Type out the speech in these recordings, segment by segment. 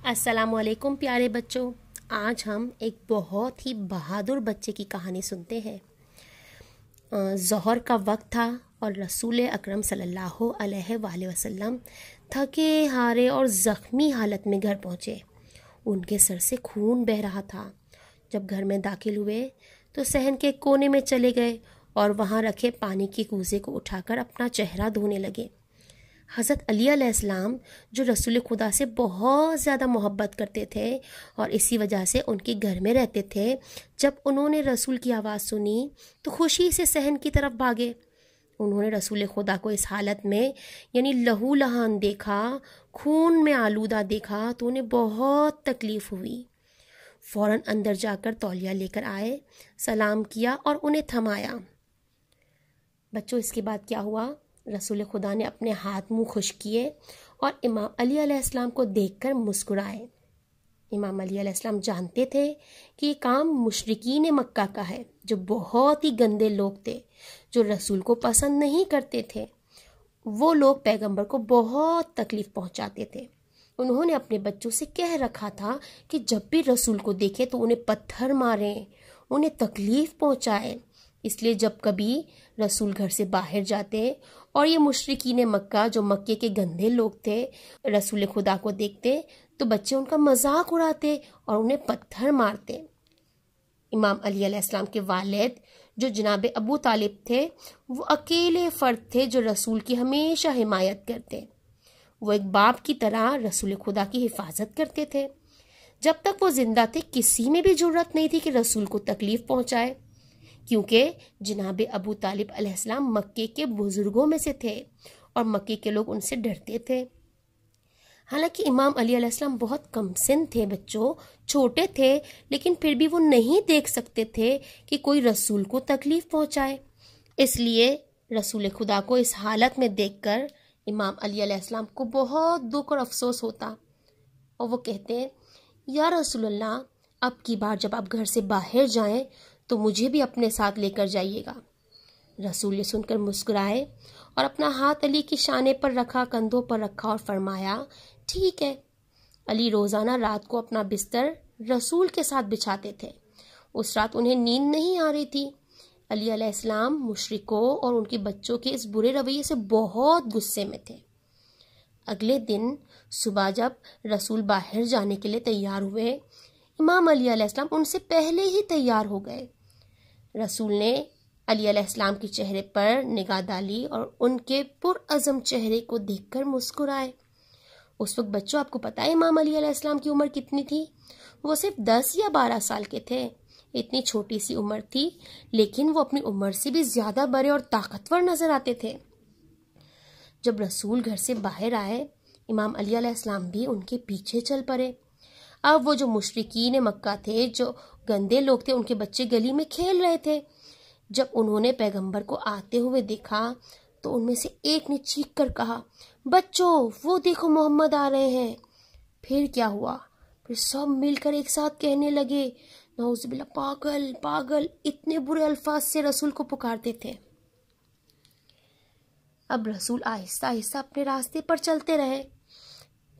السلام علیکم پیارے بچوں، آج ہم ایک بہت ہی بہادر بچے کی کہانی سنتے ہیں۔ ظہر کا وقت تھا اور رسول اکرم صلی اللہ علیہ وآلہ وسلم تھکے ہارے اور زخمی حالت میں گھر پہنچے۔ ان کے سر سے خون بہہ رہا تھا۔ جب گھر میں داخل ہوئے تو صحن کے کونے میں چلے گئے اور وہاں رکھے پانی کی کوزے کو اٹھا کر اپنا چہرہ دھونے لگے۔ حضرت علی علیہ السلام جو رسول خدا سے بہت زیادہ محبت کرتے تھے اور اسی وجہ سے ان کے گھر میں رہتے تھے، جب انہوں نے رسول کی آواز سنی تو خوشی سے صحن کی طرف بھاگے۔ انہوں نے رسول خدا کو اس حالت میں یعنی لہو لہان دیکھا، خون میں آلودہ دیکھا تو انہیں بہت تکلیف ہوئی۔ فوراً اندر جا کر تولیہ لے کر آئے، سلام کیا اور انہیں تھمایا۔ بچوں، اس کے بعد کیا ہوا؟ رسول خدا نے اپنے ہاتھ منہ خشک کیے اور امام علی علیہ السلام کو دیکھ کر مسکرائے۔ امام علی علیہ السلام جانتے تھے کہ یہ کام مشرکین مکہ کا ہے، جو بہت ہی گندے لوگ تھے، جو رسول کو پسند نہیں کرتے تھے۔ وہ لوگ پیغمبر کو بہت تکلیف پہنچاتے تھے۔ انہوں نے اپنے بچوں سے کہہ رکھا تھا کہ جب بھی رسول کو دیکھے تو انہیں پتھر ماریں، انہیں تکلیف پہنچائیں۔ اس لیے جب کبھی رسول گھر سے باہر جاتے اور یہ مشرکین مکہ جو مکے کے گندے لوگ تھے رسول خدا کو دیکھتے تو بچے ان کا مذاق اڑاتے اور انہیں پتھر مارتے۔ امام علی علیہ السلام کے والد جو جناب ابو طالب تھے، وہ اکیلے فرد تھے جو رسول کی ہمیشہ حمایت کرتے۔ وہ ایک باپ کی طرح رسول خدا کی حفاظت کرتے تھے۔ جب تک وہ زندہ تھے کسی میں بھی جرأت نہیں تھی کہ رسول کو تکلیف پہنچائے، کیونکہ جناب ابو طالب علیہ السلام مکے کے بزرگوں میں سے تھے اور مکے کے لوگ ان سے ڈرتے تھے۔ حالانکہ امام علی علیہ السلام بہت کم سن تھے بچوں، چھوٹے تھے، لیکن پھر بھی وہ نہیں دیکھ سکتے تھے کہ کوئی رسول کو تکلیف پہنچائے۔ اس لیے رسول خدا کو اس حالت میں دیکھ کر امام علی علیہ السلام کو بہت دکھ اور افسوس ہوتا اور وہ کہتے ہیں، یا رسول اللہ، اب کی بار جب آپ گھر سے باہر جائیں تو مجھے بھی اپنے ساتھ لے کر جائیے گا۔ رسول یہ سن کر مسکرائے اور اپنا ہاتھ علی کی شانے پر رکھا، کندھوں پر رکھا اور فرمایا، ٹھیک ہے۔ علی روزانہ رات کو اپنا بستر رسول کے ساتھ بچھاتے تھے۔ اس رات انہیں نیند نہیں آ رہی تھی۔ علی علیہ السلام مشرکوں اور ان کے بچوں کے اس برے رویے سے بہت غصے میں تھے۔ اگلے دن صبح جب رسول باہر جانے کے لیے تیار ہوئے، امام علی علیہ السلام ان سے پہلے ہی تیار ہو گئے۔ رسول نے علی علیہ السلام کے چہرے پر نگاہ ڈالی اور ان کے پرعزم چہرے کو دیکھ کر مسکرائے۔ اس وقت بچوں، آپ کو پتا ہے امام علی علیہ السلام کی عمر کتنی تھی؟ وہ صرف 10 یا 12 سال کے تھے۔ اتنی چھوٹی سی عمر تھی، لیکن وہ اپنی عمر سے بھی زیادہ بڑے اور طاقتور نظر آتے تھے۔ جب رسول گھر سے باہر آئے، امام علی علیہ السلام بھی ان کے پیچھے چل پڑے۔ اب وہ جو مشرکین مکہ تھے، جو گندے لوگ تھے، ان کے بچے گلی میں کھیل رہے تھے۔ جب انہوں نے پیغمبر کو آتے ہوئے دیکھا تو ان میں سے ایک نے چیخ کر کہا، بچوں، وہ دیکھو محمد آ رہے ہیں۔ پھر کیا ہوا؟ پھر سب مل کر ایک ساتھ کہنے لگے، نعوذ باللہ، پاگل پاگل، اتنے برے الفاظ سے رسول کو پکارتے تھے۔ اب رسول آہستہ آہستہ اپنے راستے پر چلتے رہے،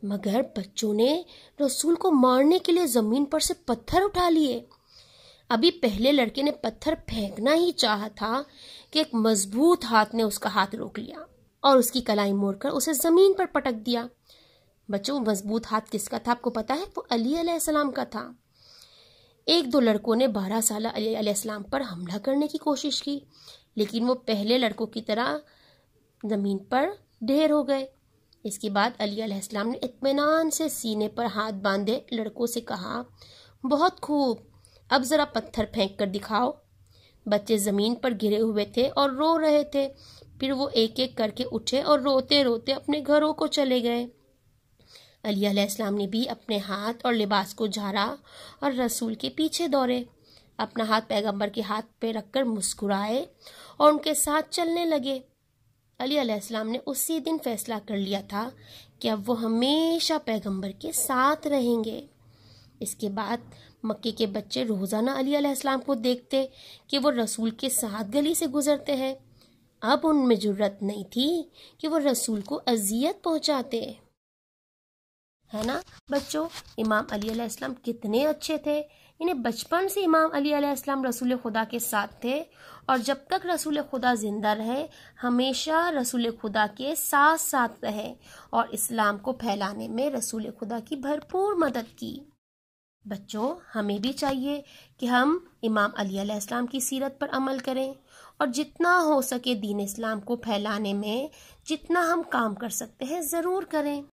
مگر بچوں نے رسول کو مارنے کے لیے زمین پر سے پتھر اٹھا لیے۔ ابھی پہلے لڑکے نے پتھر پھینکنا ہی چاہا تھا کہ ایک مضبوط ہاتھ نے اس کا ہاتھ روک لیا اور اس کی کلائی موڑ کر اسے زمین پر پٹک دیا۔ بچوں، مضبوط ہاتھ کس کا تھا آپ کو پتا ہے؟ وہ علی علیہ السلام کا تھا۔ ایک دو لڑکوں نے 12 سالہ علی علیہ السلام پر حملہ کرنے کی کوشش کی، لیکن وہ پہلے لڑکوں کی طرح زمین پر ڈھیر ہو گئے۔ اس کے بعد علی علیہ السلام نے اطمینان سے سینے پر ہاتھ باندھے لڑکوں سے کہا، بہت خوب، اب ذرا پتھر پھینک کر دکھاؤ۔ بچے زمین پر گرے ہوئے تھے اور رو رہے تھے۔ پھر وہ ایک ایک کر کے اٹھے اور روتے روتے اپنے گھروں کو چلے گئے۔ علی علیہ السلام نے بھی اپنے ہاتھ اور لباس کو جھاڑا اور رسول کے پیچھے دوڑے، اپنا ہاتھ پیغمبر کے ہاتھ پہ رکھ کر مسکرائے اور ان کے ساتھ چلنے لگے۔ علی علیہ السلام نے اسی دن فیصلہ کر لیا تھا کہ اب وہ ہمیشہ پیغمبر کے ساتھ رہیں گے۔ اس کے بعد مکے کے بچے روزانہ علی علیہ السلام کو دیکھتے کہ وہ رسول کے ساتھ گلی سے گزرتے ہیں۔ اب ان میں جرأت نہیں تھی کہ وہ رسول کو اذیت پہنچاتے۔ ہے نا بچوں؟ امام علی علیہ السلام کتنے اچھے تھے، انہیں بچپن سے امام علی علیہ السلام رسول خدا کے ساتھ تھے، اور جب تک رسول خدا زندہ رہے ہمیشہ رسول خدا کے ساتھ ساتھ رہے اور اسلام کو پھیلانے میں رسول خدا کی بھرپور مدد کی۔ بچوں، ہمیں بھی چاہیے کہ ہم امام علی علیہ السلام کی سیرت پر عمل کریں اور جتنا ہو سکے دین اسلام کو پھیلانے میں جتنا ہم کام کر سکتے ہیں ضرور کریں۔